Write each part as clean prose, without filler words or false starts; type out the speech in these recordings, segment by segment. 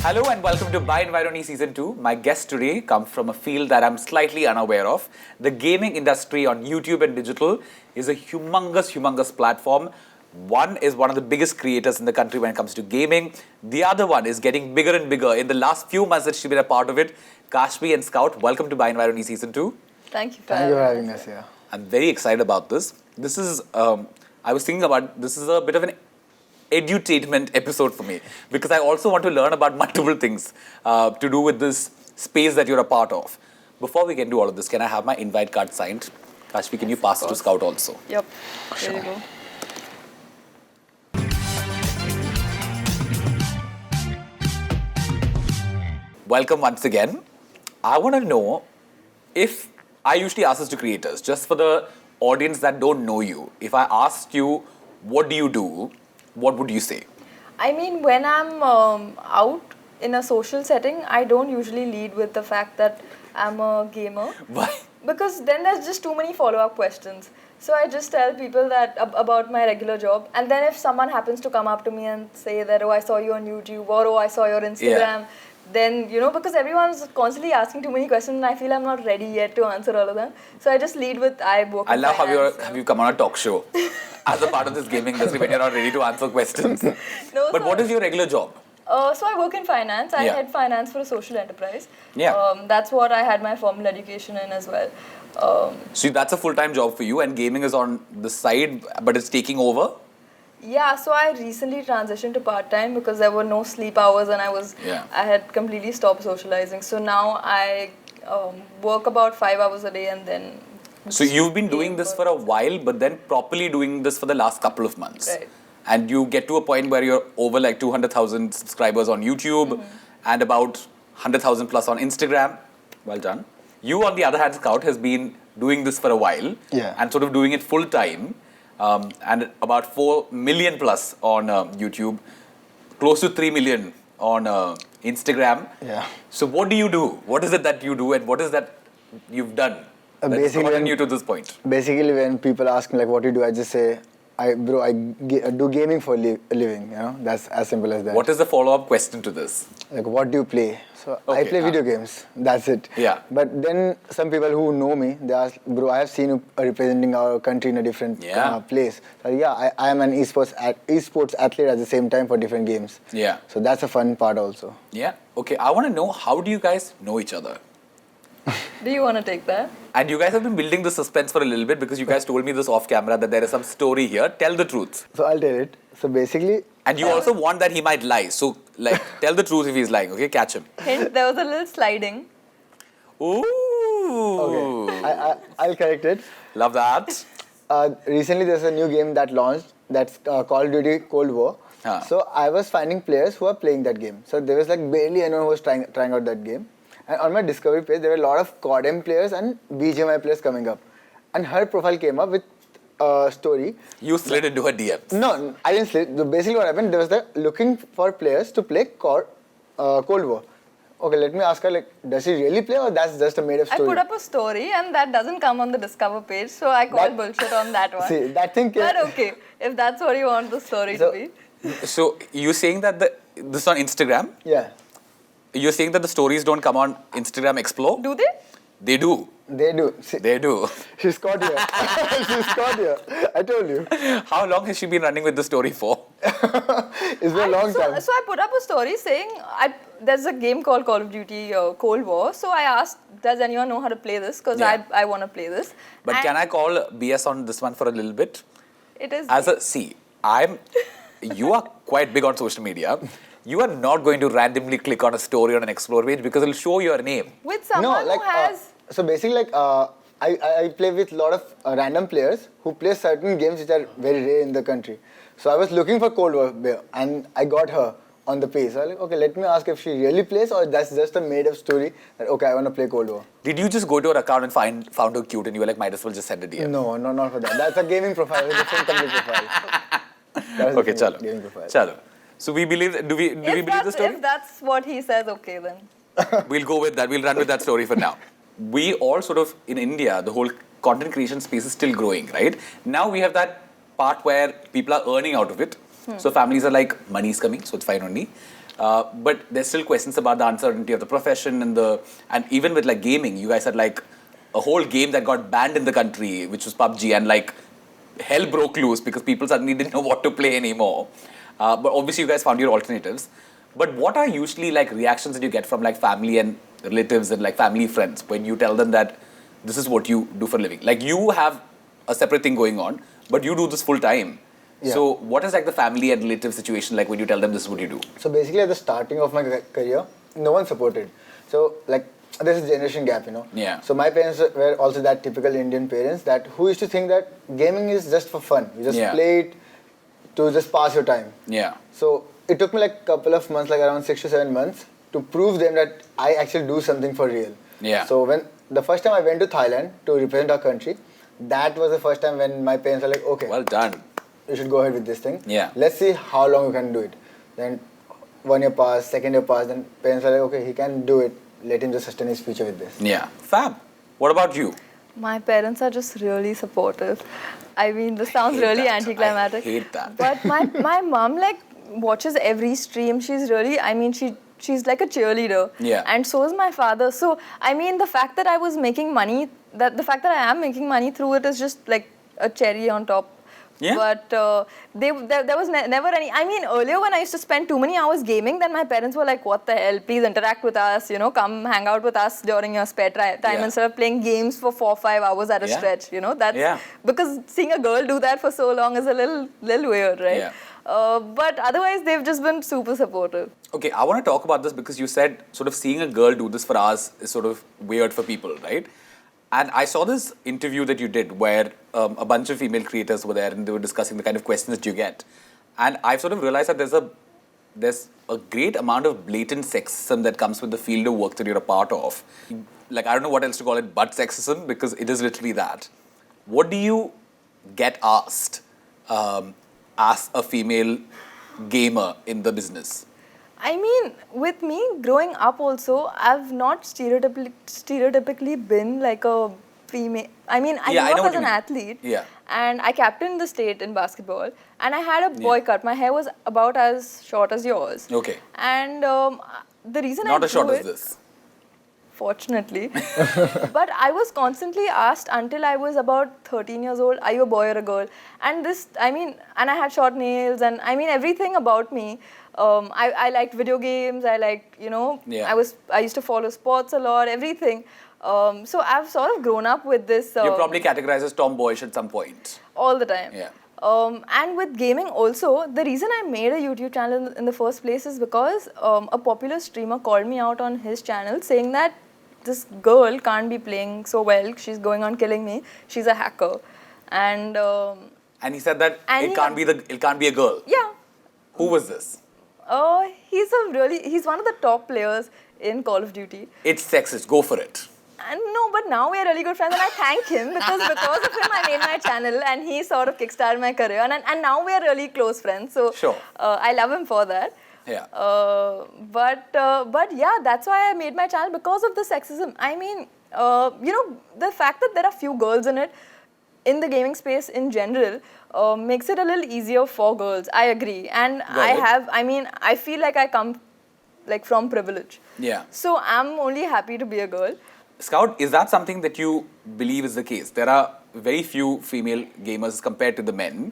Hello and welcome to By Environi Season 2. My guest today comes from a field that I'm slightly unaware of. The gaming industry on YouTube and digital is a humongous platform. One is one of the biggest creators in the country when it comes to gaming. The other one is getting bigger and bigger. In the last few months that she's been a part of it, Kashmi and Scout, welcome to By Environi Season 2. Thank you for having us here. I'm very excited about this. This is, I was thinking about, this is a bit of an edutainment episode for me because I also want to learn about multiple things to do with this space that you're a part of. Before we can do all of this, can I have my invite card signed? Kashmi, can you pass it to Scout also? Yep. There you go. Welcome once again. I want to know if I usually ask this to creators, just for the audience that don't know you. If I asked you, what do you do? What would you say? I mean, when I'm out in a social setting, I don't usually lead with the fact that I'm a gamer. Why? Because then there's just too many follow-up questions. So I just tell people that about my regular job. And then if someone happens to come up to me and say that, oh, I saw you on YouTube, or oh, I saw your Instagram, then, because everyone's constantly asking too many questions and I feel I'm not ready yet to answer all of them. So I just lead with, I work in love finance, how you come on a talk show as a part of this gaming industry when you're not ready to answer questions. But what is your regular job? So I work in finance. I head finance for a social enterprise. Yeah. That's what I had my formal education in as well. So that's a full-time job for you and gaming is on the side, but it's taking over? Yeah, so I recently transitioned to part-time because there were no sleep hours and I had completely stopped socializing. So now I work about 5 hours a day and then... So you've been doing this for a while, but then properly doing this for the last couple of months. Right. And you get to a point where you're over like 200,000 subscribers on YouTube and about 100,000 plus on Instagram. Well done. You, on the other hand, Scout, has been doing this for a while and sort of doing it full time. And about 4 million plus on YouTube, close to 3 million on Instagram. Yeah. So what do you do? What is it that you do and what is that you've done that's gotten you to this point? Basically, when people ask me like, what do you do? I just say, I do gaming for a living. That's as simple as that. What is the follow-up question to this? Like, what do you play? So I play video games. That's it. Yeah. But then some people who know me, they ask, bro, I have seen you representing our country in a different place. So I am an esports athlete at the same time for different games. Yeah. So that's a fun part also. Yeah. Okay. I want to know, how do you guys know each other? Do you want to take that? And you guys have been building the suspense for a little bit because you guys told me this off camera that there is some story here. Tell the truth. So I'll tell it. So basically... And you also want that he might lie. So, like, tell the truth if he's lying, okay? Catch him. Hint, there was a little sliding. Ooh. Okay. I'll correct it. Love that. Recently, there's a new game that launched that's Call of Duty Cold War. So I was finding players who are playing that game. So there was like barely anyone who was trying out that game. And on my discovery page, there were a lot of COD players and BGMI players coming up. And her profile came up with a story. You slid into her DMs. No, I didn't slid. Basically what happened, there was looking for players to play Cold War. Okay, let me ask her, like, does she really play or that's just a made-up story? I put up a story and that doesn't come on the Discover page, so I call bullshit on that one. See, that thing... But okay, if that's what you want the story to be. So, you're saying that this is on Instagram? Yeah. You're saying that the stories don't come on Instagram Explore? Do they? They do. They do. See, they do. She's caught here. She's caught here. I told you. How long has she been running with the story for? It's been a long time. So I put up a story saying there's a game called Call of Duty Cold War. So I asked, does anyone know how to play this? Because I want to play this. But can I call BS on this one for a little bit? It is. You are quite big on social media. You are not going to randomly click on a story on an Explore page because it'll show your name. With someone who has... so basically, I play with a lot of random players who play certain games which are very rare in the country. So I was looking for Cold War and I got her on the page. So I was like, okay, let me ask if she really plays or that's just a made-up story that, okay, I want to play Cold War. Did you just go to her account and found her cute and you were like, might as well just send a DM? No, not for that. That's a gaming profile, a different company profile. Okay, chalo. So we believe, do we believe the story? If that's what he says, okay then. We'll go with that. We'll run with that story for now. We all sort of, in India, the whole content creation space is still growing, right? Now we have that part where people are earning out of it. So families are like, money is coming, so it's fine only. But there's still questions about the uncertainty of the profession and even with like gaming, you guys had like a whole game that got banned in the country, which was PUBG, and like hell broke loose because people suddenly didn't know what to play anymore. But obviously, you guys found your alternatives. But what are usually like reactions that you get from like family and relatives and like family friends when you tell them that this is what you do for a living? Like you have a separate thing going on, but you do this full time. Yeah. So what is like the family and relative situation like when you tell them this is what you do? So basically at the starting of my career, no one supported. So like there's a generation gap, you know. Yeah. So my parents were also that typical Indian parents that who used to think that gaming is just for fun. You just play it to just pass your time. Yeah. So it took me like a couple of months, like around 6 to 7 months, to prove them that I actually do something for real. Yeah. So when the first time I went to Thailand to represent our country, that was the first time when my parents were like, okay, Well done. you should go ahead with this thing. Yeah. Let's see how long you can do it. Then 1 year passed, 2nd year passed, then parents were like, okay, he can do it. Let him just sustain his future with this. Yeah. Fab. What about you? My parents are just really supportive. I mean, this sounds hate really that. anticlimactic. I hate that. But my mom like watches every stream. She's really, I mean, she's like a cheerleader. Yeah. And so is my father. So I mean, the fact that I was making money, the fact that I am making money through it is just like a cherry on top. Yeah. But there was never any. I mean, earlier when I used to spend too many hours gaming, then my parents were like, "What the hell? Please interact with us. You know, come hang out with us during your spare time Yeah. instead of playing games for 4-5 hours at a Yeah. stretch." You know, that's Yeah. because seeing a girl do that for so long is a little weird, right? Yeah. But otherwise, they've just been super supportive. Okay, I want to talk about this because you said sort of seeing a girl do this for us is sort of weird for people, right? And I saw this interview that you did where a bunch of female creators were there and they were discussing the kind of questions that you get. And I've sort of realized that there's a great amount of blatant sexism that comes with the field of work that you're a part of. Like, I don't know what else to call it but sexism because it is literally that. What do you get asked as a female gamer in the business? I mean, with me growing up also, I've not stereotypically been like a female. I mean, I Yeah, I know grew up what as you an mean. athlete. Yeah. And I captained the state in basketball. And I had a boy cut. My hair was about as short as yours. Okay. And the reason Not I as short grew as this. Fortunately. But I was constantly asked until I was about 13 years old, are you a boy or a girl? And this, I mean, and I had short nails and I mean everything about me. I liked video games, I liked, you know, Yeah. I used to follow sports a lot, everything. So I've sort of grown up with this. You're probably categorized as tomboyish at some point. All the time. Yeah. And with gaming also, the reason I made a YouTube channel in the first place is because a popular streamer called me out on his channel saying that this girl can't be playing so well, she's going on killing me, she's a hacker. And And he said that And it he- can't be a girl. yeah, Who was this? he's one of the top players in Call of Duty. It's sexist. Go for it. And no, but now we are really good friends and I thank him because of him I made my channel and he sort of kickstarted my career and now we are really close friends. So Sure. I love him for that. Yeah. But yeah, that's why I made my channel because of the sexism. I mean, you know, the fact that there are few girls in it, in the gaming space in general, makes it a little easier for girls. I agree. And I feel like I come like from privilege. Yeah. So I'm only happy to be a girl. Scout, is that something that you believe is the case? There are very few female gamers compared to the men.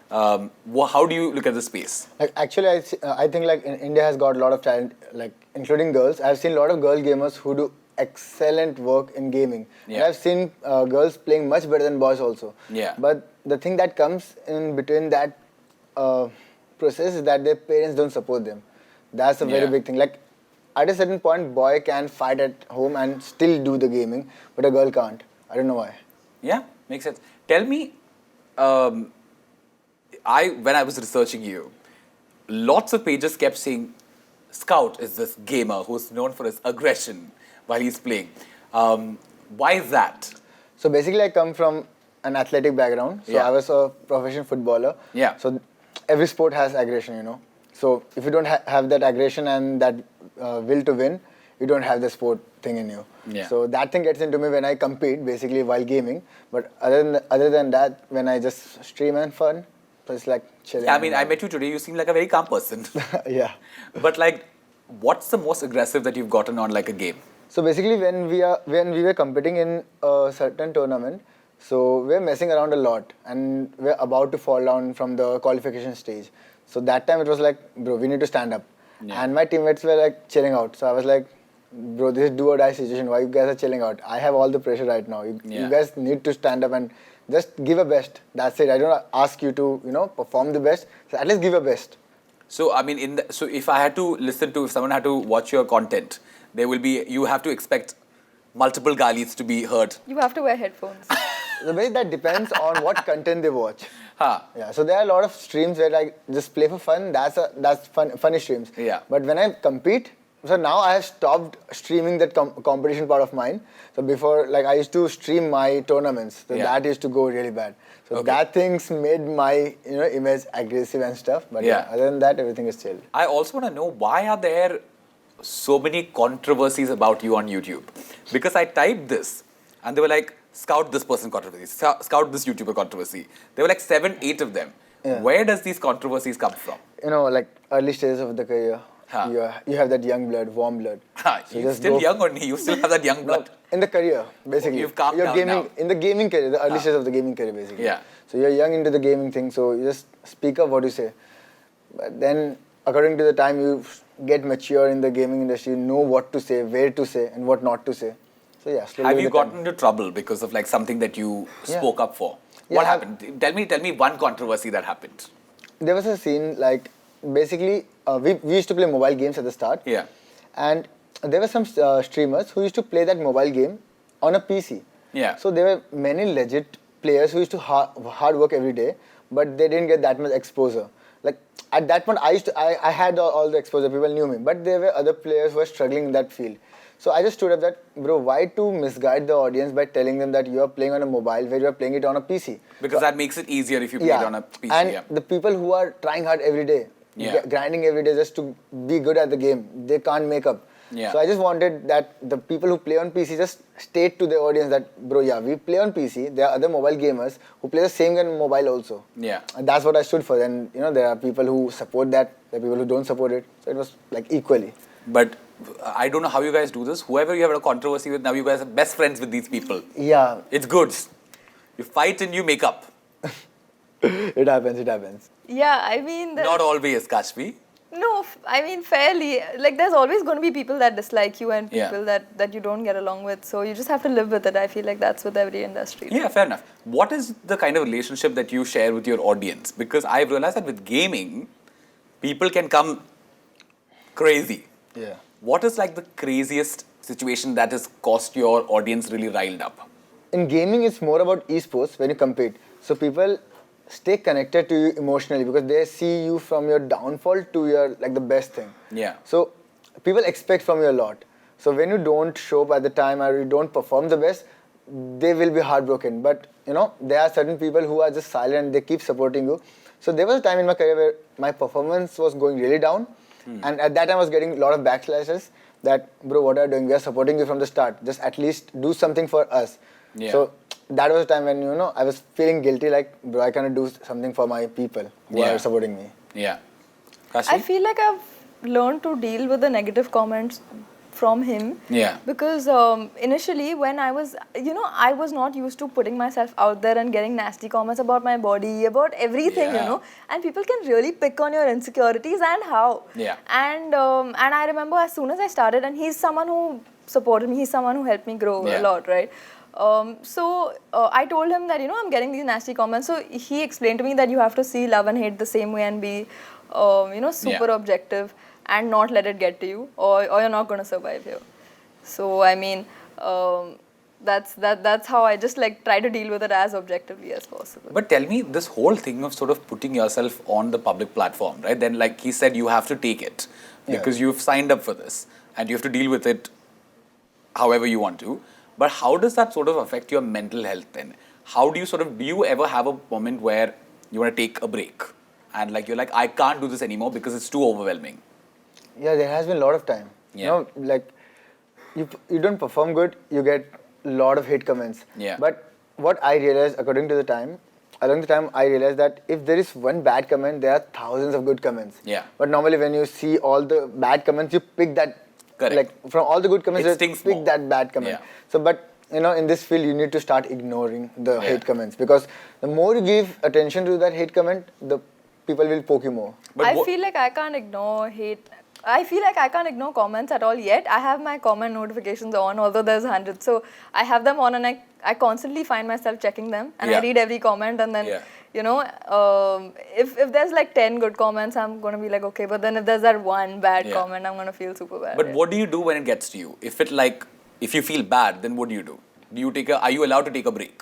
How do you look at the space? Like actually, I think like India has got a lot of talent, like including girls. I've seen a lot of girl gamers who do excellent work in gaming. Yeah. And I've seen girls playing much better than boys also. Yeah. But the thing that comes in between that process is that their parents don't support them. That's a very Yeah. big thing. Like at a certain point, boy can fight at home and still do the gaming, but a girl can't. I don't know why. Yeah, makes sense. Tell me, when I was researching you, lots of pages kept saying, Scout is this gamer who's known for his aggression while he's playing. Why is that? So basically, I come from an athletic background. So Yeah. I was a professional footballer. Yeah. So every sport has aggression, you know. So if you don't have that aggression and that will to win, you don't have the sport thing in you. Yeah. So that thing gets into me when I compete, basically while gaming. But other than that, when I just stream and fun, so it's like chilling. I mean, I met you today, you seem like a very calm person. Yeah. But like, what's the most aggressive that you've gotten on like a game? So basically, when we were competing in a certain tournament, so we're messing around a lot, and we're about to fall down from the qualification stage. So that time it was like, bro, we need to stand up, and my teammates were like chilling out. So I was like, bro, this is do or die situation. Why you guys are chilling out? I have all the pressure right now. You guys need to stand up and just give a best. That's it. I don't ask you to perform the best. So at least give a best. So I mean, so if I had to if someone had to watch your content, you have to expect multiple galis to be heard. You have to wear headphones. The way that depends on what content they watch. Huh. Yeah, so there are a lot of streams where I just play for fun. That's funny streams. Yeah. But when I compete, so now I have stopped streaming that competition part of mine. So before, like I used to stream my tournaments. So that used to go really bad. So that things made my image aggressive and stuff. But other than that, everything is chill. I also want to know, why are there so many controversies about you on YouTube? Because I typed this and they were like, scout this person controversy, scout this YouTuber controversy. There were like 7, 8 of them. Yeah. Where does these controversies come from? Like early stages of the career. You have that young blood, warm blood. So you're still young, or you still have that young blood? No, in the career, basically. You've calmed down gaming, now. In the gaming career, the early stages of the gaming career, basically. Yeah. So you're young into the gaming thing, so you just speak up what you say. But then, according to the time, you get mature in the gaming industry, you know what to say, where to say, and what not to say. So yeah, have you gotten into trouble because of like something that you spoke up for? What happened? Tell me one controversy that happened. There was a scene like, basically, we used to play mobile games at the start. Yeah. And there were some streamers who used to play that mobile game on a PC. Yeah. So there were many legit players who used to hard work every day, but they didn't get that much exposure. Like at that point, I had all the exposure. People knew me, but there were other players who were struggling in that field. So I just stood up that, bro, why to misguide the audience by telling them that you are playing on a mobile where you are playing it on a PC? Because that makes it easier if you play it on a PC. And the people who are trying hard every day, grinding every day just to be good at the game, they can't make up. Yeah. So I just wanted that the people who play on PC just state to the audience that, bro, we play on PC. There are other mobile gamers who play the same game on mobile also. Yeah. And that's what I stood for. And there are people who support that, there are people who don't support it. So it was like equally. But I don't know how you guys do this. Whoever you have a controversy with, now you guys are best friends with these people. Yeah. It's good. You fight and you make up. It happens. Yeah, I mean... Not always, Kashvi. No, I mean fairly. Like there's always going to be people that dislike you and people that you don't get along with. So you just have to live with it. I feel like that's with every industry. Yeah, fair enough. What is the kind of relationship that you share with your audience? Because I've realized that with gaming, people can come crazy. Yeah. What is like the craziest situation that has caused your audience really riled up? In gaming, it's more about esports when you compete. So people stay connected to you emotionally because they see you from your downfall to your like the best thing. Yeah. So people expect from you a lot. So when you don't show up at the time or you don't perform the best, they will be heartbroken. But there are certain people who are just silent and they keep supporting you. So there was a time in my career where my performance was going really down. And at that time I was getting a lot of backslashes that, bro, what are you doing? We are supporting you from the start. Just at least do something for us. Yeah. So that was a time when, I was feeling guilty, like, bro, I cannot do something for my people who are supporting me. Yeah. I feel like I've learned to deal with the negative comments from him. Yeah. Because initially when I was, I was not used to putting myself out there and getting nasty comments about my body, about everything, And people can really pick on your insecurities and how. Yeah. And I remember as soon as I started, and he's someone who supported me, he's someone who helped me grow a lot, right? So I told him that, I'm getting these nasty comments. So he explained to me that you have to see love and hate the same way and be, super objective and not let it get to you, or you're not going to survive here. So, I mean, that's how I just like try to deal with it as objectively as possible. But tell me, this whole thing of sort of putting yourself on the public platform, right? Then like he said, you have to take it because you've signed up for this and you have to deal with it however you want to. But how does that sort of affect your mental health then? How do you ever have a moment where you want to take a break and like you're like, I can't do this anymore because it's too overwhelming? Yeah, there has been a lot of time. Yeah. Like you don't perform good, you get a lot of hate comments. Yeah. But what I realized according to the time, along the time, I realized that if there is one bad comment, there are thousands of good comments. Yeah. But normally, when you see all the bad comments, you pick that. Correct. Like from all the good comments, It you stings pick more. that bad comment. Yeah. So, but in this field, you need to start ignoring the hate comments, because the more you give attention to that hate comment, the people will poke you more. But I feel like I can't ignore hate. I feel like I can't ignore comments at all yet. I have my comment notifications on, although there's hundreds. So I have them on, and I constantly find myself checking them, and I read every comment, and then if there's like 10 good comments, I'm gonna be like, okay. But then if there's that one bad comment, I'm gonna feel super bad. But what do you do when it gets to you? If you feel bad, then what do you do? Are you allowed to take a break?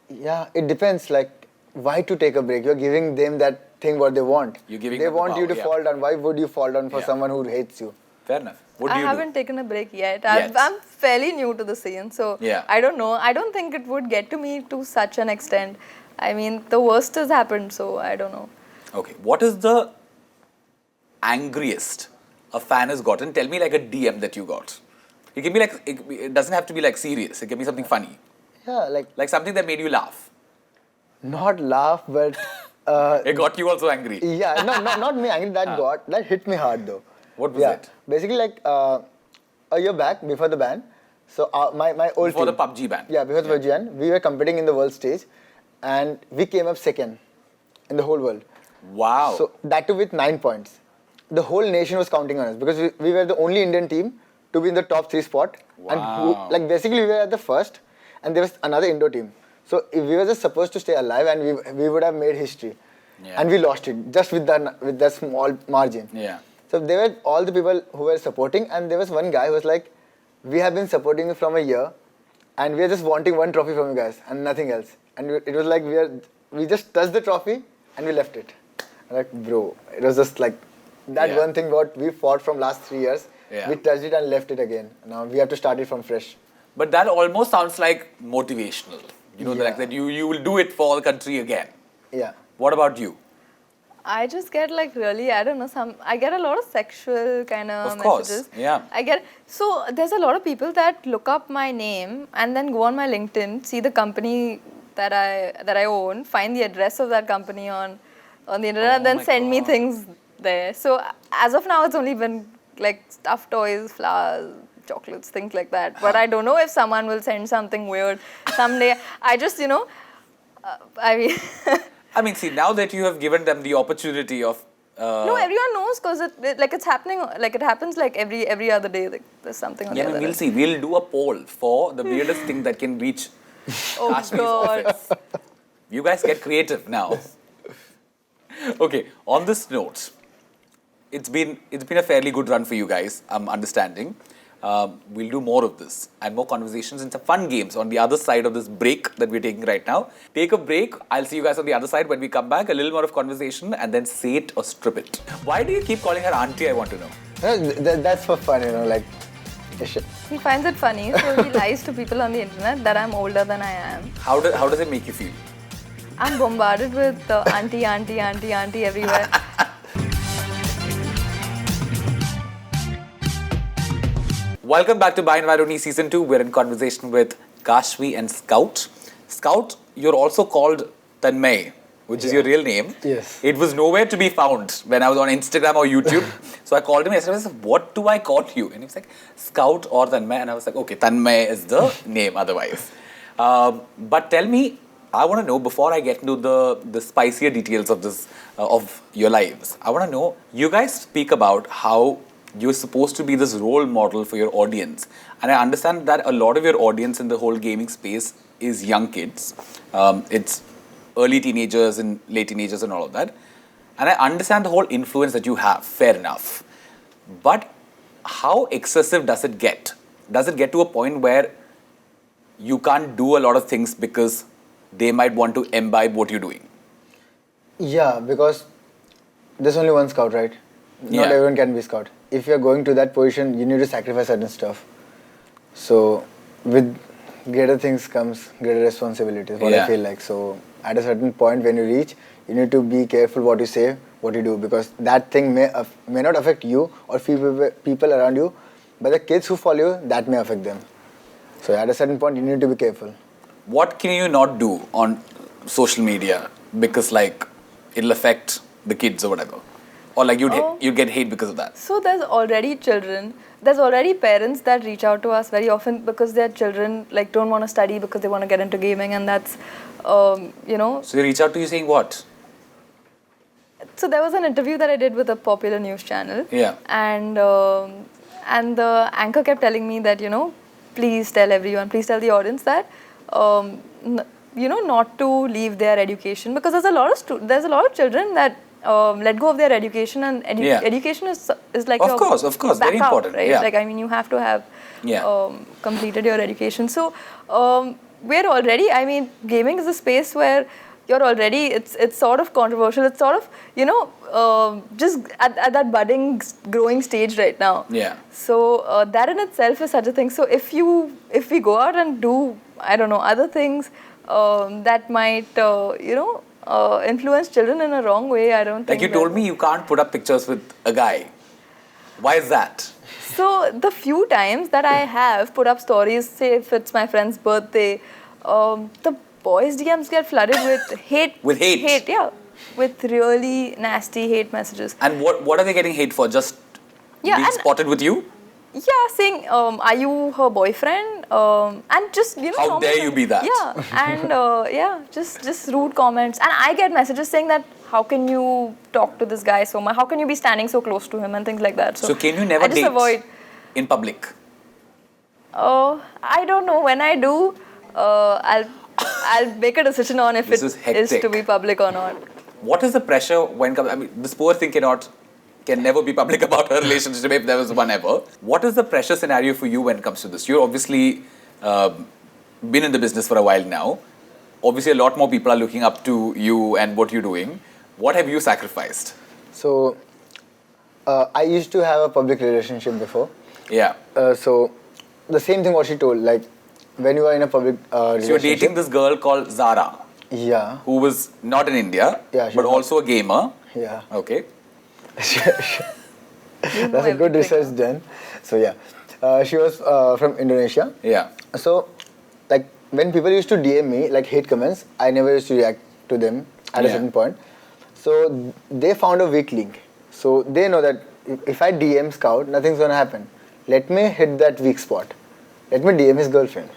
Yeah, it depends. Like, why to take a break? You're giving them that thing what they want. You're giving they them want the you power, to fall down. Why would you fall down for someone who hates you? Fair enough. What do you I haven't taken a break yet. Yet. I'm fairly new to the scene, so I don't know. I don't think it would get to me to such an extent. I mean, the worst has happened, so I don't know. Okay. What is the angriest a fan has gotten? Tell me like a DM that you got. It can be like, it doesn't have to be like serious. It can be something funny. Yeah, like something that made you laugh. Not laugh, but it got you also angry. Yeah, not me angry. That hit me hard though. What was it? Basically, like a year back before the ban. So my old before team, the PUBG ban. Yeah, before the PUBG ban, we were competing in the world stage, and we came up second in the whole world. Wow. So that too with 9 points. The whole nation was counting on us because we were the only Indian team to be in the top 3 spot. Wow. And basically we were at the first, and there was another Indo team. So if we were just supposed to stay alive, and we would have made history. Yeah. And we lost it just with that small margin. Yeah. So there were all the people who were supporting, and there was one guy who was like, we have been supporting you from a year, and we are just wanting one trophy from you guys and nothing else. And it was like we just touched the trophy and we left it. I'm like, bro, it was just like that one thing what we fought from last 3 years. Yeah. We touched it and left it again. Now we have to start it from fresh. But that almost sounds like motivational. Like that you will do it for the country again. Yeah. What about you? I just get like really, I don't know, I get a lot of sexual kind of messages. Yeah. So there's a lot of people that look up my name and then go on my LinkedIn, see the company that I own, find the address of that company on the internet, and then send me things there. So as of now, it's only been like stuffed toys, flowers, chocolates, things like that. But I don't know if someone will send something weird someday. I just, I mean, see, now that you have given them the opportunity of... no, everyone knows because it's happening, like it happens like every other day. Like there's something on the other we'll end. see. We'll do a poll for the weirdest thing that can reach Kashmi's office. You guys get creative now. Okay, on this note, it's been a fairly good run for you guys, I'm understanding. We'll do more of this and more conversations and some fun games on the other side of this break that we're taking right now. Take a break. I'll see you guys on the other side when we come back. A little more of conversation and then say it or strip it. Why do you keep calling her auntie, I want to know? That's for fun, like... He finds it funny, so he lies to people on the internet that I'm older than I am. How does it make you feel? I'm bombarded with auntie everywhere. Welcome back to Bhai and Varuni Season 2. We're in conversation with Kashmi and Scout. Scout, you're also called Tanmay, which is your real name. Yes. It was nowhere to be found when I was on Instagram or YouTube. So I called him yesterday and I said, what do I call you? And he was like, Scout or Tanmay. And I was like, okay, Tanmay is the name otherwise. But tell me, I want to know, before I get into the spicier details of this, of your lives, I want to know, you guys speak about how you're supposed to be this role model for your audience. And I understand that a lot of your audience in the whole gaming space is young kids. It's early teenagers and late teenagers and all of that. And I understand the whole influence that you have, fair enough. But how excessive does it get? Does it get to a point where you can't do a lot of things because they might want to imbibe what you're doing? Yeah, because there's only one Scout, right? Not everyone can be Scout. If you're going to that position, you need to sacrifice certain stuff. So with greater things comes greater responsibilities, what I feel like. So at a certain point when you reach, you need to be careful what you say, what you do, because that thing may not affect you or people around you, but the kids who follow you, that may affect them. So at a certain point, you need to be careful. What can you not do on social media because like it'll affect the kids or whatever, or like you'd get hate because of that? So there's already parents that reach out to us very often because their children like don't want to study because they want to get into gaming, and that's you know. So they reach out to you saying what? So there was an interview that I did with a popular news channel. Yeah. And the anchor kept telling me that, you know, please tell the audience that, you know, not to leave their education, because there's a lot of children that let go of their education, and education is like of course, very important, right? Yeah. Like, I mean, you have to have completed your education. So we're already, I mean, gaming is a space where you're already, it's sort of controversial. It's sort of, you know, just at that budding, growing stage right now. Yeah. So that in itself is such a thing. So if we go out and do, I don't know, other things that might, you know, influence children in a wrong way, I don't think. Like you told me you can't put up pictures with a guy. Why is that? So the few times that I have put up stories, say if it's my friend's birthday, the boys' DMs get flooded with hate. With hate? Hate, yeah. With really nasty hate messages. And what are they getting hate for? Just being spotted with you? Yeah, saying, are you her boyfriend? And just, you know. How dare you be that? Yeah, and just rude comments. And I get messages saying that, how can you talk to this guy so much? How can you be standing so close to him and things like that? So can you never date avoid in public? I don't know. When I do, I'll make a decision on if it is to be public or not. What is the pressure when I mean, this poor thing can never be public about her relationship if there was one ever. What is the pressure scenario for you when it comes to this? You're obviously been in the business for a while now. Obviously, a lot more people are looking up to you and what you're doing. What have you sacrificed? So, I used to have a public relationship before. Yeah. So, the same thing what she told, like, when you are in a public relationship. So, you're dating this girl called Zara. Yeah. Who was not in India, but also a gamer. Yeah. Okay. That's a good research done. So, yeah. She was from Indonesia. Yeah. So, like, when people used to DM me, like, hate comments, I never used to react to them at a certain point. So, they found a weak link. So, they know that if I DM Scout, nothing's gonna happen. Let me hit that weak spot. Let me DM his girlfriend.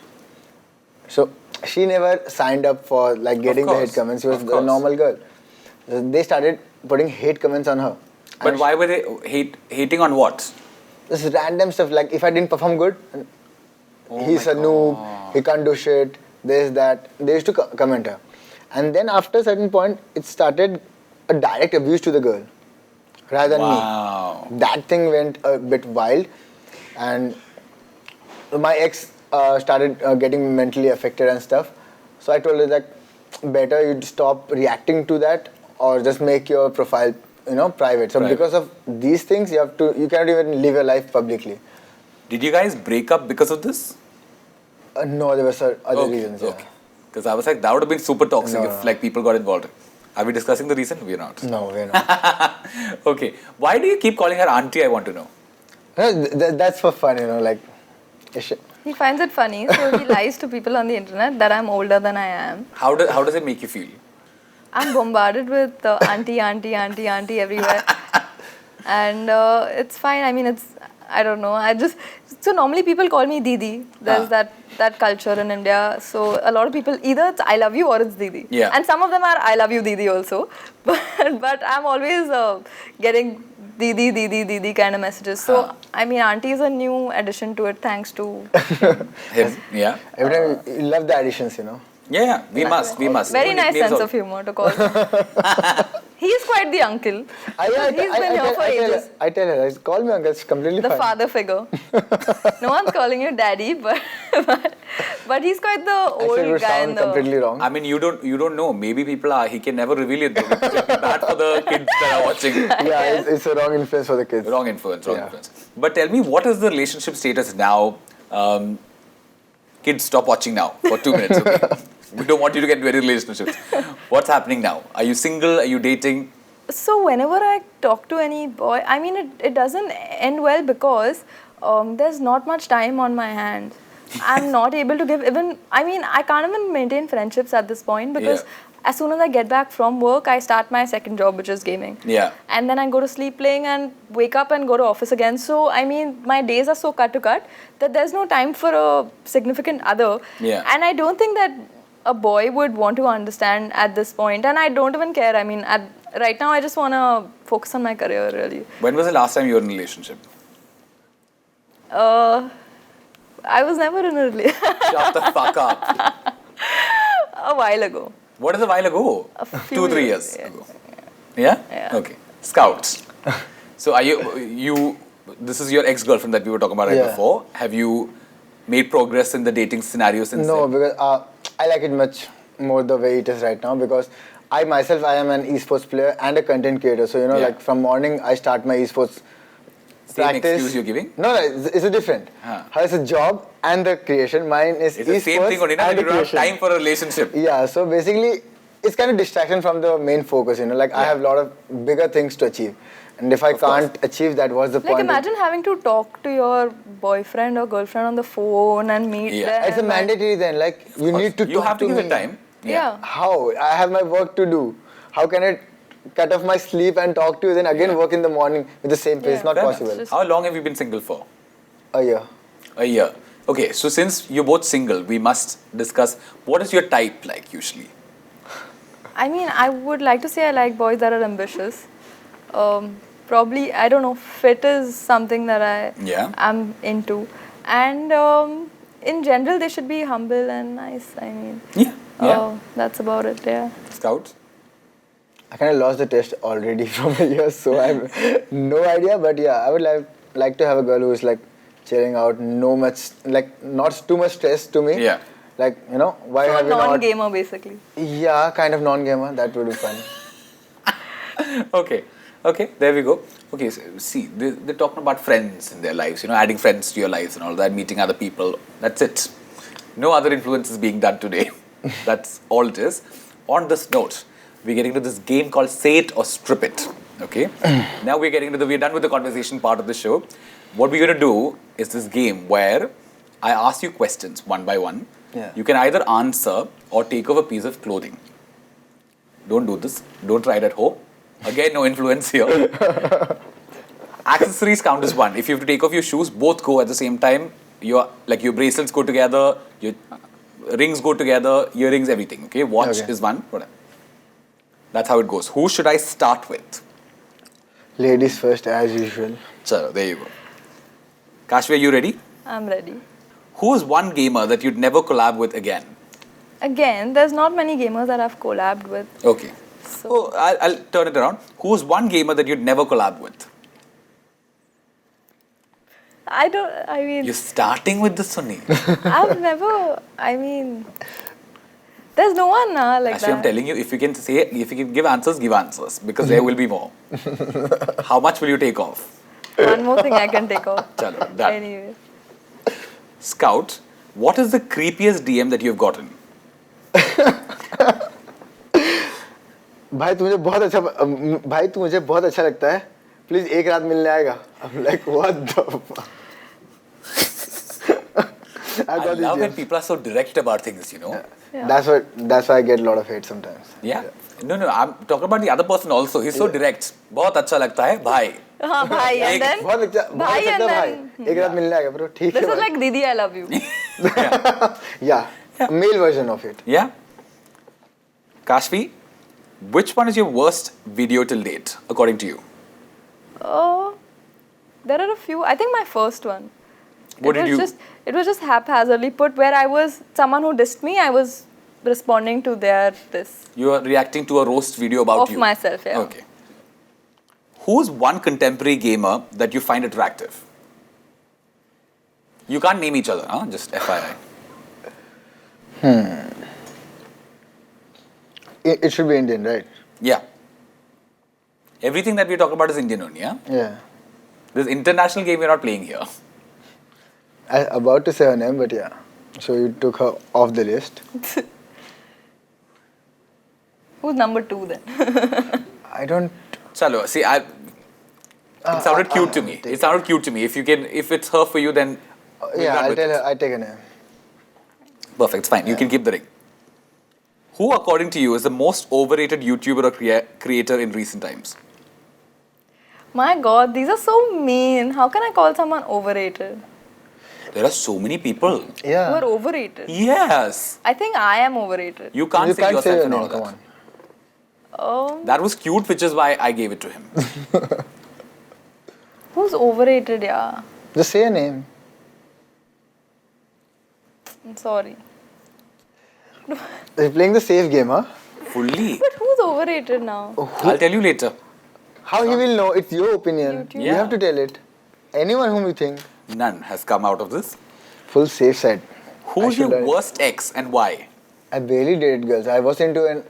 So, she never signed up for, like, getting the hate comments. She was a normal girl. So they started putting hate comments on her. But why were they hating on what? This random stuff, like, if I didn't perform good, he's a noob, he can't do shit, this, that. They used to comment her. And then after a certain point, it started a direct abuse to the girl rather than me. That thing went a bit wild, and my ex started getting mentally affected and stuff. So I told her that better you'd stop reacting to that or just make your profile, you know, private. So because of these things, you cannot even live your life publicly. Did you guys break up because of this? No, there were other reasons. Okay. Because I was like, that would have been super toxic if like people got involved. Are we discussing the reason? We're not. No, we're not. Okay. Why do you keep calling her auntie? I want to know. That's for fun, you know, like. He finds it funny, so he lies to people on the internet that I'm older than I am. How does it make you feel? I'm bombarded with auntie everywhere. And it's fine. I mean, I don't know. So normally people call me Didi. There's that culture in India. So a lot of people, either it's I love you or it's Didi. Yeah. And some of them are I love you Didi also. But I'm always getting Didi kind of messages. So, I mean, auntie is a new addition to it thanks to him. Yeah. Every time you love the additions, you know. Yeah, we must. Very nice sense of humor to call him. He is quite the uncle. He's been here for ages. I tell her, call me uncle, it's completely fine. The father figure. No one's calling you daddy, but he's quite the old guy in the... completely wrong. I mean, you don't know. Maybe people are. He can never reveal it. Though. It's bad for the kids that are watching. Yeah, it's a wrong influence for the kids. Wrong influence. But tell me, what is the relationship status now? Kids, stop watching now for 2 minutes. Okay? We don't want you to get into any relationships. What's happening now? Are you single? Are you dating? So whenever I talk to any boy, I mean, it doesn't end well because there's not much time on my hands. I'm not able to give even, I mean, I can't even maintain friendships at this point because as soon as I get back from work, I start my second job, which is gaming. Yeah. And then I go to sleep playing and wake up and go to office again. So, I mean, my days are so cut to cut that there's no time for a significant other. Yeah. And I don't think that a boy would want to understand at this point. And I don't even care. I mean, right now, I just want to focus on my career, really. When was the last time you were in a relationship? I was never in a relationship. Shut the fuck up. A while ago. What is a while ago? A few 2-3 years years, ago. Yeah? Yeah. Okay. Scouts. So are you, this is your ex-girlfriend that we were talking about right Yeah. before. Have you made progress in the dating scenario since No, then? because I like it much more the way it is right now, because I myself, I am an esports player and a content creator. So, Yeah. like from morning, I start my esports Same practice. excuse you're giving? No, it's a different. Huh. Hers is a job and the creation. Mine is It's the same thing only, and you the don't have creation. time for a relationship. Yeah, so basically, it's kind of distraction from the main focus, Like, I Yeah. have a lot of bigger things to achieve. And if I Of course. can't achieve that, what's the Like, point? imagine having to talk to your boyfriend or girlfriend on the phone and meet Yeah. them. It's a mandatory then. Like, you need to You talk have to give me. it time. Yeah. How? I have my work to do. How can I cut off my sleep and talk to you, then again work in the morning with the same pace? Yeah. Not Fair enough. possible. Just- How long have you been single for? A year. A year. Okay, so since you're both single, we must discuss what is your type like usually? I mean, I would like to say I like boys that are ambitious. Probably, I don't know, fit is something that Yeah. am into. And in general, they should be humble and nice. I mean, Yeah. Yeah. that's about it, yeah. Scouts? I kind of lost the test already from a year, so I have no idea. But yeah, I would like to have a girl who is like chilling out, not too much stress to me. Yeah. Like, why So a have you not? non-gamer, basically. Yeah, kind of non-gamer. That would be fun. Okay, there we go. Okay, so see, they're talking about friends in their lives, adding friends to your lives and all that, meeting other people. That's it. No other influence is being done today. That's all it is. On this note, we're getting to this game called Say It or Strip It. Okay? Now we're done with the conversation part of the show. What we're going to do is this game where I ask you questions one by one. Yeah. You can either answer or take off a piece of clothing. Don't do this. Don't try it at home. Again, no influence here. Accessories count as one. If you have to take off your shoes, both go at the same time. Your bracelets go together, your rings go together, earrings, everything. Okay, watch Okay. is one. Whatever. That's how it goes. Who should I start with? Ladies first, as usual. Chalo, there you go. Kashvi, are you ready? I'm ready. Who is one gamer that you'd never collab with again? Again, there's not many gamers that I've collabed with. Okay. So, Oh, I'll turn it around. Who is one gamer that you'd never collab with? I mean, You're starting with the Sunni. I've never, there's no one like Actually, I'm that. telling you, if you can give answers, give answers. Because there will be more. How much will you take off? One more thing I can take off. Chalo, done. Anyway. Scout, what is the creepiest DM that you've gotten? भाई तू मुझे बहुत अच्छा लगता है. Please एक रात मिलने आएगा. I'm like, what the fuck? I got these love when DMs. people are so direct about things, Yeah. That's why I get a lot of hate sometimes. Yeah. No, I'm talking about the other person also. He's so direct. बहुत अच्छा लगता है, भाई. हाँ, bhai, and then बहुत अच्छा Bhai लगता है and भाई. then- एक रात मिलने आएगा bro. ठीक this है is भाई. like Didi, I love you. Yeah. Male version of it. Yeah. Kashvi, which one is your worst video till date, according to you? There are a few. I think my first one. What did you? It was just haphazardly put where I was someone who dissed me. I was responding to their diss You are reacting to a roast video about of you. myself. Yeah. Okay. Who's one contemporary gamer that you find attractive? You can't name each other, huh? Just FYI. It should be Indian, right? Yeah. Everything that we talk about is Indian only, yeah? Yeah. This international game we're not playing here. I about to say her name, but yeah. So you took her off the list. Who's number 2 then? I don't. Chalo, see, it sounded cute to me. take It sounded cute to me. If it's her for you, then we're Yeah, done I'll with tell it. her. I take her name. Perfect, it's fine. You can keep the ring. Who, according to you, is the most overrated YouTuber or creator in recent times? My God, these are so mean. How can I call someone overrated? There are so many people. Who Yeah. are overrated? Yes. I think I am overrated. You can't You say can't yourself say your and all name, of come that. on. That was cute, which is why I gave it to him. Who's overrated, yeah? Just say a name. I'm sorry. You're playing the safe game, huh? Fully. But who's overrated now? I'll tell you later. How he will know? It's your opinion. YouTube. You Yeah. have to tell it. Anyone whom you think. None has come out of this. Full safe side. Who's your should learn it. worst ex and why? I barely dated girls. I was into an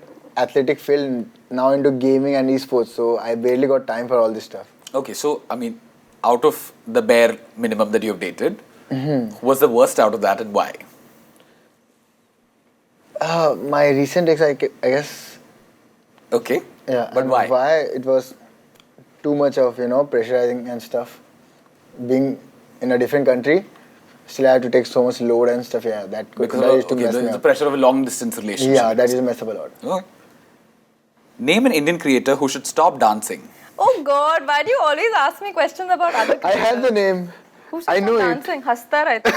athletic field, now into gaming and esports, so I barely got time for all this stuff. Okay, so, I mean, out of the bare minimum that you've dated, who was the worst out of that and why? My recent ex, I guess, Okay. yeah. But and why? Why? It was too much of, pressurizing and stuff. Being in a different country, still I had to take so much load and stuff, yeah. Because that of used to mess me the up. pressure of a long distance relationship. Yeah, that used to mess up a lot. Okay. Name an Indian creator who should stop dancing. Oh God, why do you always ask me questions about other I creators? have the name. Who's I know it. dancing? Hastar, I think.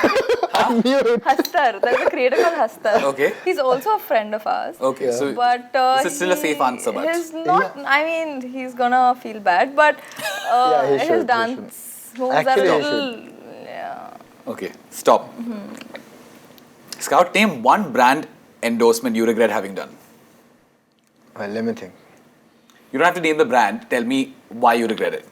I knew it. Hastar. There's a creator called Hastar. Okay. He's also a friend of ours. Okay, Yeah. so But this is still a safe answer, but He's not. I mean, he's gonna feel bad, but Yeah, he his should, he dance moves Actually, are a he little. Yeah. okay, stop. Scout, name one brand endorsement you regret having done. Well, let me think. You don't have to name the brand. Tell me why you regret it.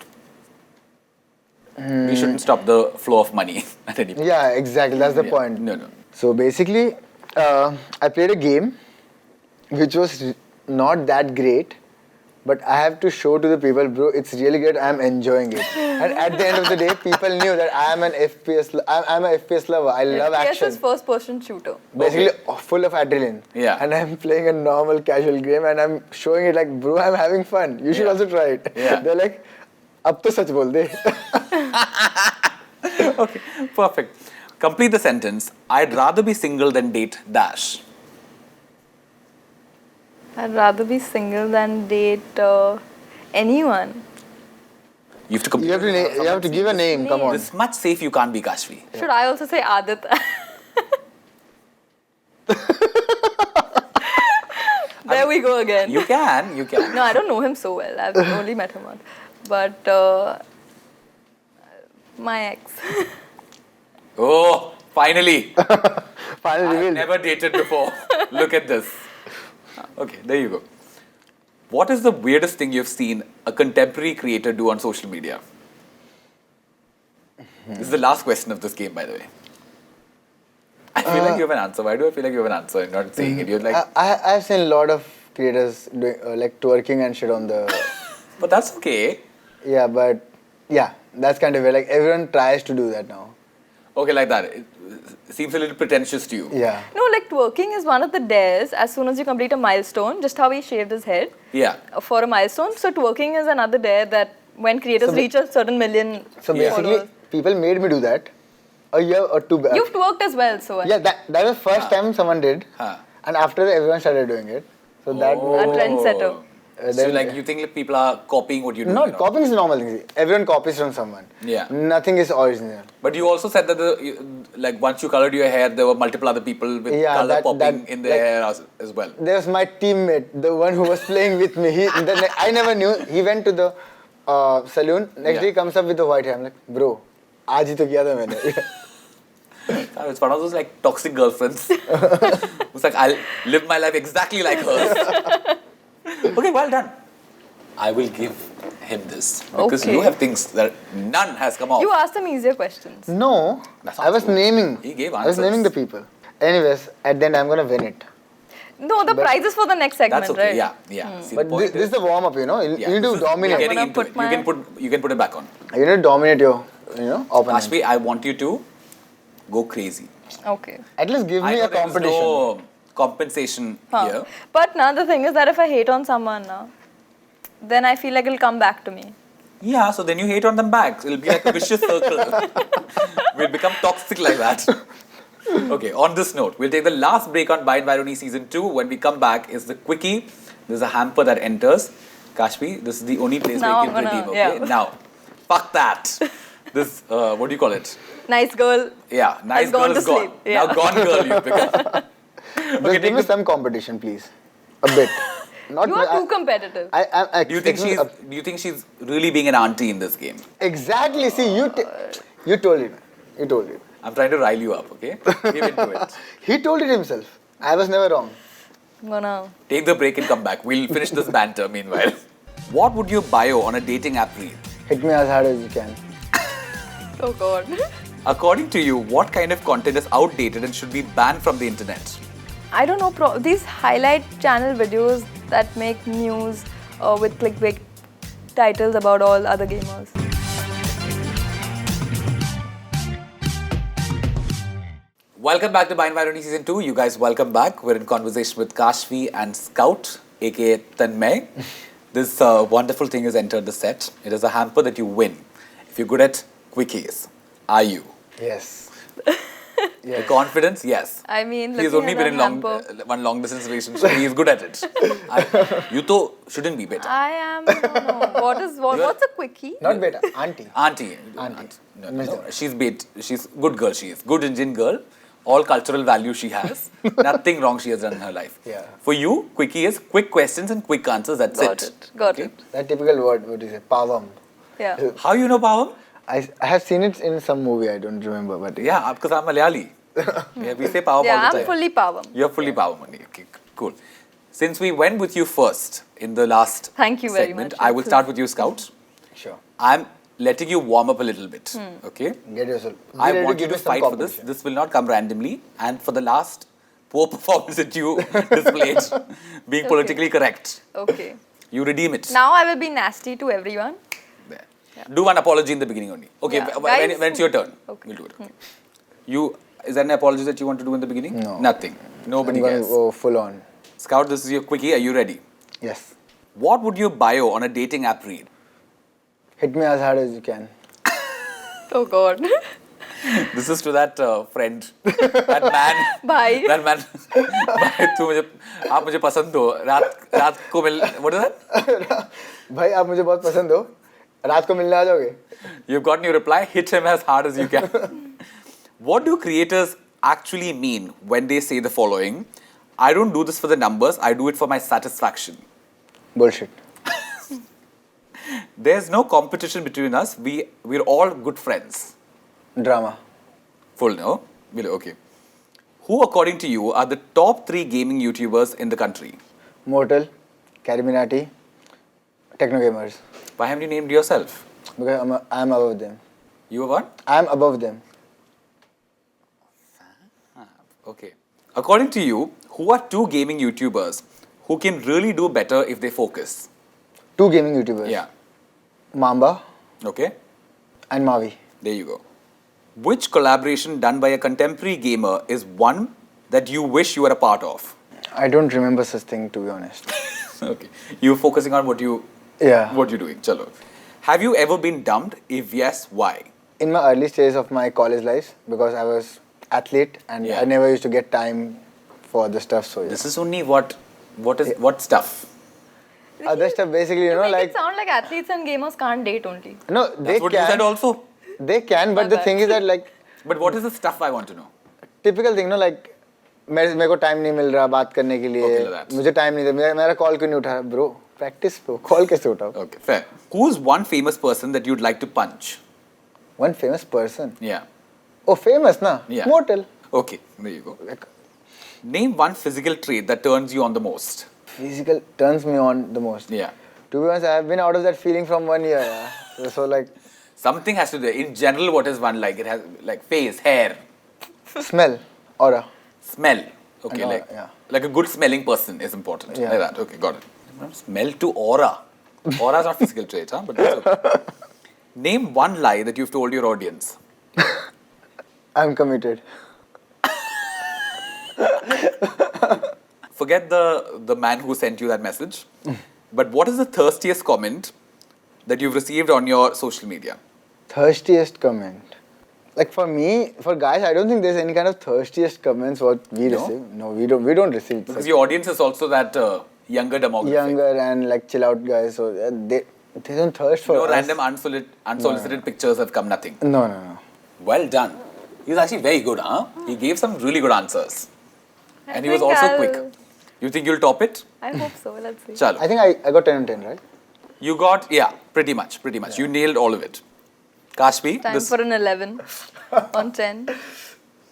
We shouldn't stop the flow of money at any point. Yeah, exactly. That's the Yeah. point. No, no. So basically, I played a game which was not that great, but I have to show to the people, bro, it's really good. I'm enjoying it. And at the end of the day, people knew that I am an FPS. I'm an FPS lover. I love FPS action. is first-person shooter. Basically, full of adrenaline. Yeah. And I'm playing a normal casual game, and I'm showing it like, bro, I'm having fun. You should Yeah. also try it. Yeah. They're like, ab to sach bol de. Okay, perfect. Complete the sentence. I'd rather be single than date dash. I'd rather be single than date anyone. You have to complete. You have to give a name. Come on. This much safe you can't be, Kashvi. Should I also say Adit? There we go again. You can. No, I don't know him so well. I've only met him once. But my ex. Oh, finally. Finally I've revealed. never dated before. Look at this. Okay, there you go. What is the weirdest thing you've seen a contemporary creator do on social media? This is the last question of this game, by the way. I feel like you have an answer. Why do I feel like you have an answer and not saying it? You're like, I've seen a lot of creators doing like twerking and shit on the. but that's okay. Yeah, but yeah, that's kind of weird. Like everyone tries to do that now. Okay, like that. It seems a little pretentious to you. Yeah. No, like twerking is one of the dares as soon as you complete a milestone, just how he shaved his head Yeah. for a milestone. So twerking is another dare that when creators So reach a certain million So Yeah. basically, followers. people made me do that a year or two back. You've twerked as well, so Yeah, that was the first time someone did, Huh. and after that, everyone started doing it. So that A trendsetter. So then- like you think like people are copying what you do? no, you know? copying is a normal thing. Everyone copies from someone. Yeah. Nothing is original. But you also said that like once you colored your hair, there were multiple other people with Yeah, color that- popping that- in their like- hair as well. There was my teammate, the one who was playing with me. I never knew. He went to the saloon. Next Yeah. day, he comes up with the white hair. I'm like, bro, आज ही तो किया था मैंने. It's one of those like toxic girlfriends. It's like I'll live my life exactly like hers. Okay, well done. I will give him this because Okay. you have things that none has come off. You asked them easier questions. No, That's I was not true. naming. He gave I was naming answers. the people. Anyways, at the end, I'm gonna win it. No, the prize is for the next segment, That's okay. right? Yeah, yeah. See, But the point this is the warm up, you know. You yeah, need this to is- you're dominate. getting I'm into gonna it. put You can put it back on. You need to dominate your, opponent. Ashvi, I want you to go crazy. Okay. At least give I me know a there was competition. no compensation Huh. here. But now the thing is that if I hate on someone now, then I feel like it'll come back to me. Yeah, so then you hate on them back. It'll be like a vicious circle. We'll become toxic like that. Okay, on this note, we'll take the last break on Bind Virony Season 2. When we come back, is the quickie. There's a hamper that enters. Kashvi, this is the only place Now where you can I'm redeem, gonna- okay? yeah. Now, fuck that. This, what do you call it? Nice girl. Yeah, nice Has gone girl to is gone. sleep, yeah. Now gone girl you become. Just give me some competition, please. A bit. Not You are too competitive. I'm Do you think expecting do you think she's really being an auntie in this game? exactly. See, you told it. You told it. I'm trying to rile you up, okay? Give into it. He told it himself. I was never wrong. I'm gonna. Take the break and come back. We'll finish this banter meanwhile. What would your bio on a dating app read? Hit me as hard as you can. Oh God. According to you, what kind of content is outdated and should be banned from the internet? I don't know. These highlight channel videos that make news with clickbait titles about all other gamers. Welcome back to Bind Virony Season 2. You guys, welcome back. We're in conversation with Kashvi and Scout, aka Tanmay. This wonderful thing has entered the set. It is a hamper that you win if you're good at quickies. Are you? Yes. The confidence? Yes. I mean, He's looking only at been in that hamper, one long distance relationship. He's good at it. You though shouldn't be better. I am. No. What's a quickie? Not better. Auntie. Auntie. Auntie. No. She's bait. She's good girl. She is good Indian girl. All cultural value she has. Nothing wrong she has done in her life. Yeah. For you, quickie is quick questions and quick answers. That's Got Okay? it. That typical word, what is it? Pavam. Yeah. How you know Pavam? I have seen it in some movie, I don't remember, but Yeah, because I'm Malayali. Yeah, we say Pavam Yeah, all the I'm time. fully Pavam. You're fully Pavam only. Okay, cool. Since we went with you first in the last Thank you very segment, much. I will start with you, Scout. sure. I'm letting you warm up a little bit. Okay? Get yourself. I Be ready want you give to me some fight for this. competition. This will not come randomly. And for the last poor performance that you displayed, being politically correct, Okay. you redeem it. Now I will be nasty to everyone. There. Do one apology in the beginning only. Okay, Yeah. when Guys- it's your turn, Okay. we'll do it. Okay. Is there an apology that you want to do in the beginning? No. Nothing. I'm Nobody going to cares. go full on. Scout, this is your quickie. Are you ready? Yes. What would your bio on a dating app read? Hit me as hard as you can. Oh God. This is to that friend, that man. Bye. That man. भाई तू मुझे आप मुझे पसंद हो रात को मिल what is that? भाई आप मुझे बहुत पसंद हो रात को मिलने आ जाओगे You've gotten your reply. Hit him as hard as you can. What do creators actually mean when they say the following? I don't do this for the numbers. I do it for my satisfaction. bullshit There's no competition between us. We're all good friends. drama Full no? Okay. Who, according to you, are the top 3 gaming YouTubers in the country? Mortal Cariminati Techno Gamers Why haven't you named yourself? because I'm above them You are what? I'm above them Okay. According to you, who are 2 gaming YouTubers who can really do better if they focus? 2 gaming YouTubers Yeah. Mamba Okay. and Mavi There you go. Which collaboration done by a contemporary gamer is one that you wish you were a part of? I don't remember such thing to be honest Okay. You're focusing on what you're doing. Chalo. Have you ever been dumped? If yes, why? in my early stages of my college life because I was athlete and Yeah. I never used to get time for the stuff so yeah. This is only what stuff? Other stuff basically You make like it sound like athletes and gamers can't date only. no they That's what you can said also. they can but My the bad. thing is that like But what is the stuff I want to know? typical thing like मेरे को time नहीं मिल रहा बात करने के लिए Okay, like that. मुझे time नहीं दे मेरा कॉल क्यों नहीं उठा रहा ब्रो प्रैक्टिस पे कॉल कैसे उठाओ Okay, fair. Who's one famous person that you'd like to punch? One famous person Yeah. Oh famous ना Yeah. Motel Okay, there you go. Name one physical trait that turns you on the most. Physical turns me on the most Yeah. To be honest I have been out of that feeling from 1 year so like Something has to do. In general, what is one like? It has like face, hair, smell aura smell. Okay, And like aura, yeah. like a good smelling person is important. Yeah. Like that. Okay, got it. Smell to aura. Aura is not physical trait, huh? But that's okay. Name one lie that you've told your audience. I'm committed Forget the man who sent you that message. But what is the thirstiest comment that you've received on your social media? thirstiest comment Like for me, for guys, I don't think there's any kind of thirstiest comments what we receive. No, we don't receive. Because your audience is also that younger demographic. Younger and like chill out guys, so they don't thirst for No us. random unsolicited pictures have come, nothing. No. Well done. He was actually very good, huh? He gave some really good answers. I And he was think also I'll- quick. You think you'll top it? I hope so. Let's see. Chalo. I think I got 10 on 10, right? You got, yeah, pretty much. You nailed all of it. Kashpi, Time for an 11 on 10.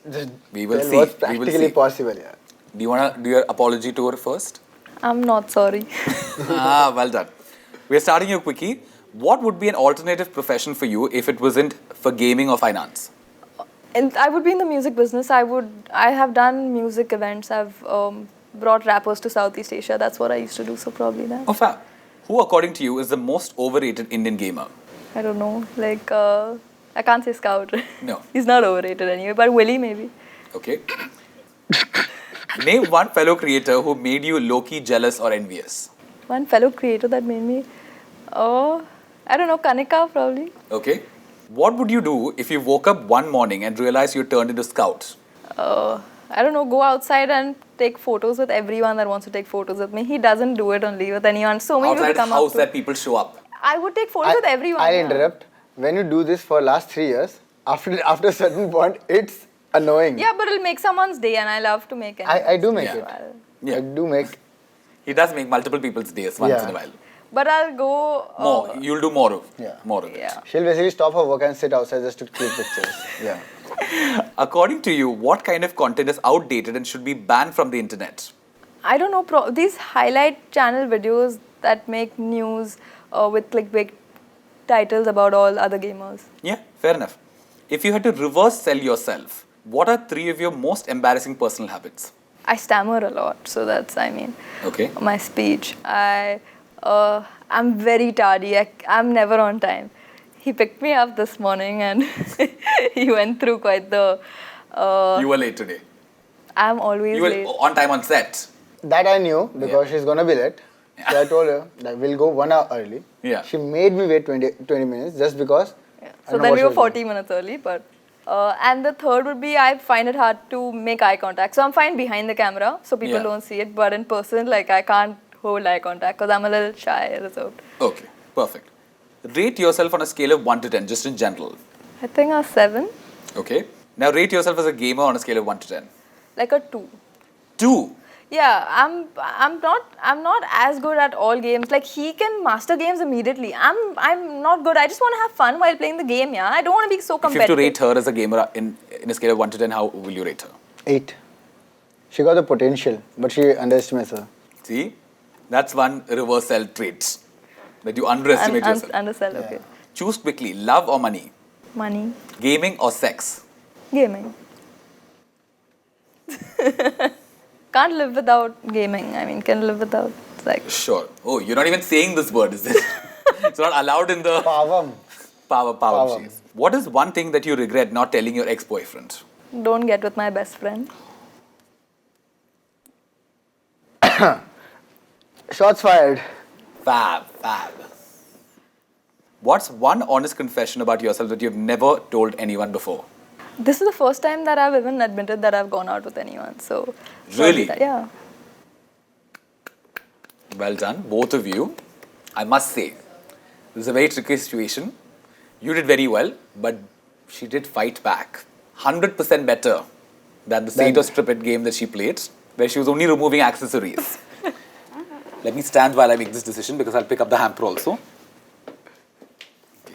Just we will tell see. what's We practically will see. possible, yeah. Do you want to do your apology tour first? I'm not sorry. Well done. We're starting your quickie. What would be an alternative profession for you if it wasn't for gaming or finance? And I would be in the music business. I have done music events. I've brought rappers to Southeast Asia. That's what I used to do. So probably that. Oh, fab. Who, according to you, is the most overrated Indian gamer? I don't know. Like I can't say Scout. No. He's not overrated anyway. But Willie maybe. Okay. Name one fellow creator who made you low-key jealous or envious. One fellow creator that made me. Oh, I don't know. Kanika probably. Okay. What would you do if you woke up one morning and realized you turned into Scout? I don't know. Go outside and take photos with everyone that wants to take photos with me. He doesn't do it only with anyone. So many people Outside come house up to. that people show up. I would take photos with everyone. I'll yeah. interrupt. When you do this for last 3 years, after a certain point, it's annoying. Yeah, but it'll make someone's day, and I love to make it. I do make Yeah. it. Yeah. I do make. He does make multiple people's days once Yeah. in a while. But I'll go. More. You'll do more of Yeah. more of it. Yeah. She'll basically stop her work and sit outside just to click pictures. Yeah. According to you, what kind of content is outdated and should be banned from the internet? I don't know. These highlight channel videos that make news with clickbait titles about all other gamers. Yeah, fair enough. If you had to reverse sell yourself, what are 3 of your most embarrassing personal habits? I stammer a lot, so that's Okay. my speech. I'm very tardy. I'm never on time. He picked me up this morning and he went through quite the. You were late today. I'm always You were late. on time on set. That I knew because she's gonna be late. So I told her that we'll go 1 hour early. Yeah. She made me wait 20 minutes just because. Yeah. I So know then what we she were was 40 minutes early, but. And the third would be I find it hard to make eye contact. So I'm fine behind the camera, so people Yeah. don't see it. But in person, like I can't hold eye contact because I'm a little shy, reserved. Okay, perfect. Rate yourself on a scale of 1 to 10, just in general. I think a 7, Okay. Now rate yourself as a gamer on a scale of 1 to 10. like a 2. 2. Yeah, I'm not as good at all games. Like he can master games immediately. I'm not good. I just want to have fun while playing the game. Yeah, I don't want to be so If you have competitive. to rate her as a gamer in a scale of 1 to 10, how will you rate her? 8. She got the potential, but she underestimates her. See? That's one reverse sell trait. That you underestimate yourself. Undersell. Okay. Choose quickly, love or money? Money, Gaming or sex? gaming. Can't live without gaming. I mean, can live without sex. Sure. Oh, you're not even saying this word, is it? It's not allowed in the Pavam. power Pavam. machines. What is one thing that you regret not telling your ex-boyfriend? Don't get with my best friend. Shots fired. Fab. What's one honest confession about yourself that you've never told anyone before? This is the first time that I've even admitted that I've gone out with anyone. So. Really? Yeah. Well done, both of you. I must say, this is a very tricky situation. You did very well, but she did fight back. 100% better than the State or Strip It game that she played, where she was only removing accessories. Let me stand while I make this decision because I'll pick up the hamper also.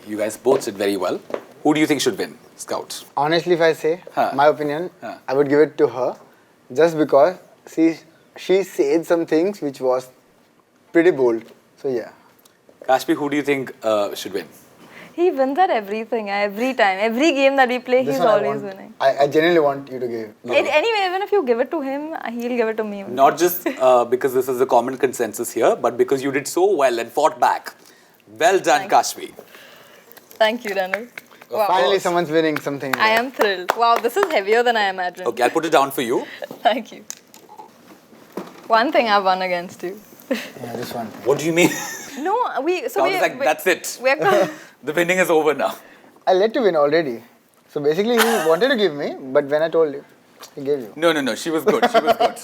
You guys both did very well. Who do you think should win? Scout. Honestly, if I say my opinion, Huh. I would give it to her, just because she said some things which was pretty bold. So yeah. Kashpi, who do you think should win? He wins at everything, every time. Every game that we play, This he's one I always want- winning. I genuinely want you to give. Anyway, even if you give it to him, he'll give it to me. Not just because this is a common consensus here, but because you did so well and fought back. Well done, Kashvi. Thank you, Danu. Wow. Finally, someone's winning something. I am thrilled. Wow, this is heavier than I imagined. Okay, I'll put it down for you. Thank you. One thing I've won against you. Yeah, this one. What do you mean? No, Sounds like that's it. We're The winning is over now. I let you win already. So basically, he wanted to give me, but when I told you, he gave you. No. She was good. She was good.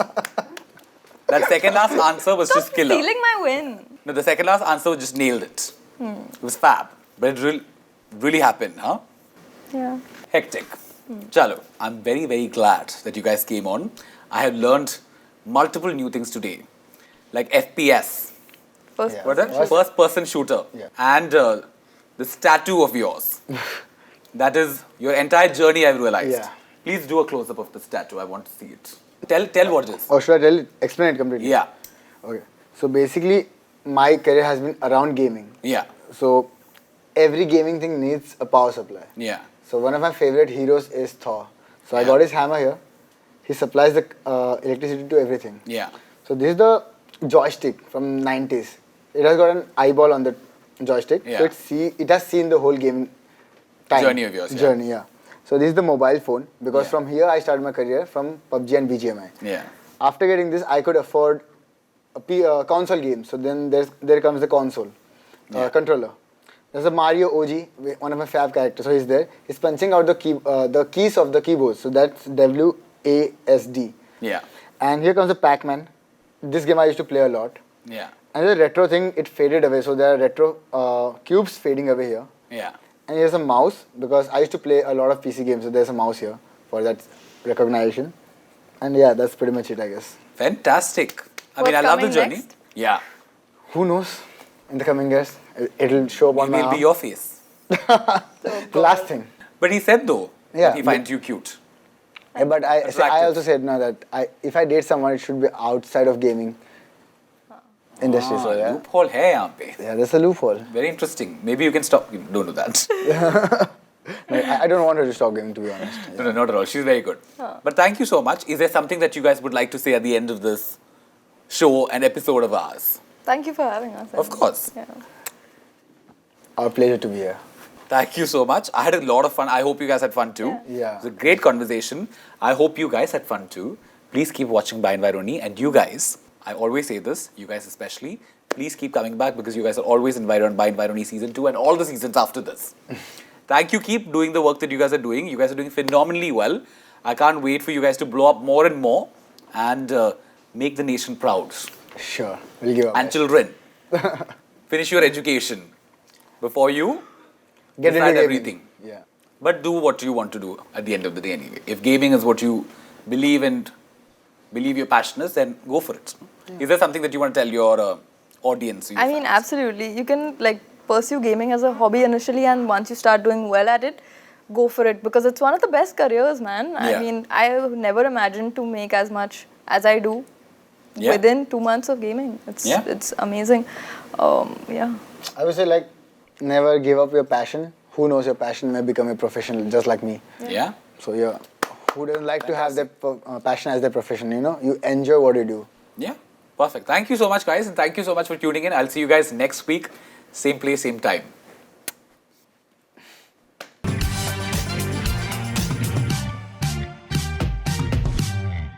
That second last answer was just killer. Stealing my win. No, the second last answer just nailed it. It was fab. But it really happened, huh? Yeah. Hectic. Chalo, I'm very, very glad that you guys came on. I have learned multiple new things today. Like FPS. First Yeah. What is that? First person shooter. Yeah. And this tattoo of yours. That is your entire journey, I've realized. Yeah. Please do a close up of this tattoo. I want to see it. Tell what it is. Or should I tell it? Explain it completely? Yeah. Okay. So basically, my career has been around gaming. Yeah. So every gaming thing needs a power supply. Yeah. So one of my favorite heroes is Thor. So I Yeah. got his hammer here. He supplies the electricity to everything. Yeah. So this is the joystick from 90s. It has got an eyeball on the joystick. Yeah. So it has seen the whole game time. Journey of yours, yeah. Journey, yeah. So this is the mobile phone because Yeah. from here I started my career from PUBG and BGMI. Yeah. After getting this, I could afford a console game. So then there comes the console controller. There's a Mario OG, one of my fab characters. So he's there. He's punching out the keys of the keyboard. So that's WASD. Yeah. And here comes the Pac-Man. This game I used to play a lot. Yeah. And the retro thing, it faded away. So there are retro cubes fading away here. Yeah. And here's a mouse because I used to play a lot of PC games. So there's a mouse here for that recognition. And yeah, that's pretty much it, I guess. Fantastic. I What's mean, I love the coming journey. next? Yeah. Who knows? In the coming years, it'll show up on my Will be arm. your face. The last thing. But he said though, Yeah, that he but- finds you cute. Yeah, but I Attractive. also said no that if I date someone, it should be outside of gaming industry. So yeah, Loophole hai yahan pe. yeah, there's a loophole. Very interesting. Maybe you can stop. Don't do that. I don't want her to stop gaming, to be honest. No, not at all. She's very good. But thank you so much. Is there something that you guys would like to say at the end of this show and episode of ours? Thank you for having us. Of course. Yeah. Our pleasure to be here. Thank you so much. I had a lot of fun. I hope you guys had fun too. Yeah. It was a great conversation. I hope you guys had fun too. Please keep watching By Environi. And you guys, I always say this, you guys especially, please keep coming back because you guys are always invited on By Environi Season 2 and all the seasons after this. Thank you. Keep doing the work that you guys are doing. You guys are doing phenomenally well. I can't wait for you guys to blow up more and more and make the nation proud. Sure, we'll give up. And children, finish your education before you Get into decide gaming. everything. Yeah. But do what you want to do at the end of the day anyway. If gaming is what you believe and believe your passion is, then go for it. Is there something that you want to tell your audience? Your I mean, fans? absolutely. You can like pursue gaming as a hobby initially, and once you start doing well at it, go for it because it's one of the best careers, man. Yeah. I mean, I never imagined to make as much as I do Yeah. within 2 months of gaming. It's amazing. Yeah. I would say like never give up your passion. Who knows, your passion may become a profession just like me. Yeah? So yeah, who doesn't like to have their passion as their profession? You know, you enjoy what you do. Yeah. Perfect. Thank you so much, guys. And thank you so much for tuning in. I'll see you guys next week. Same place, same time.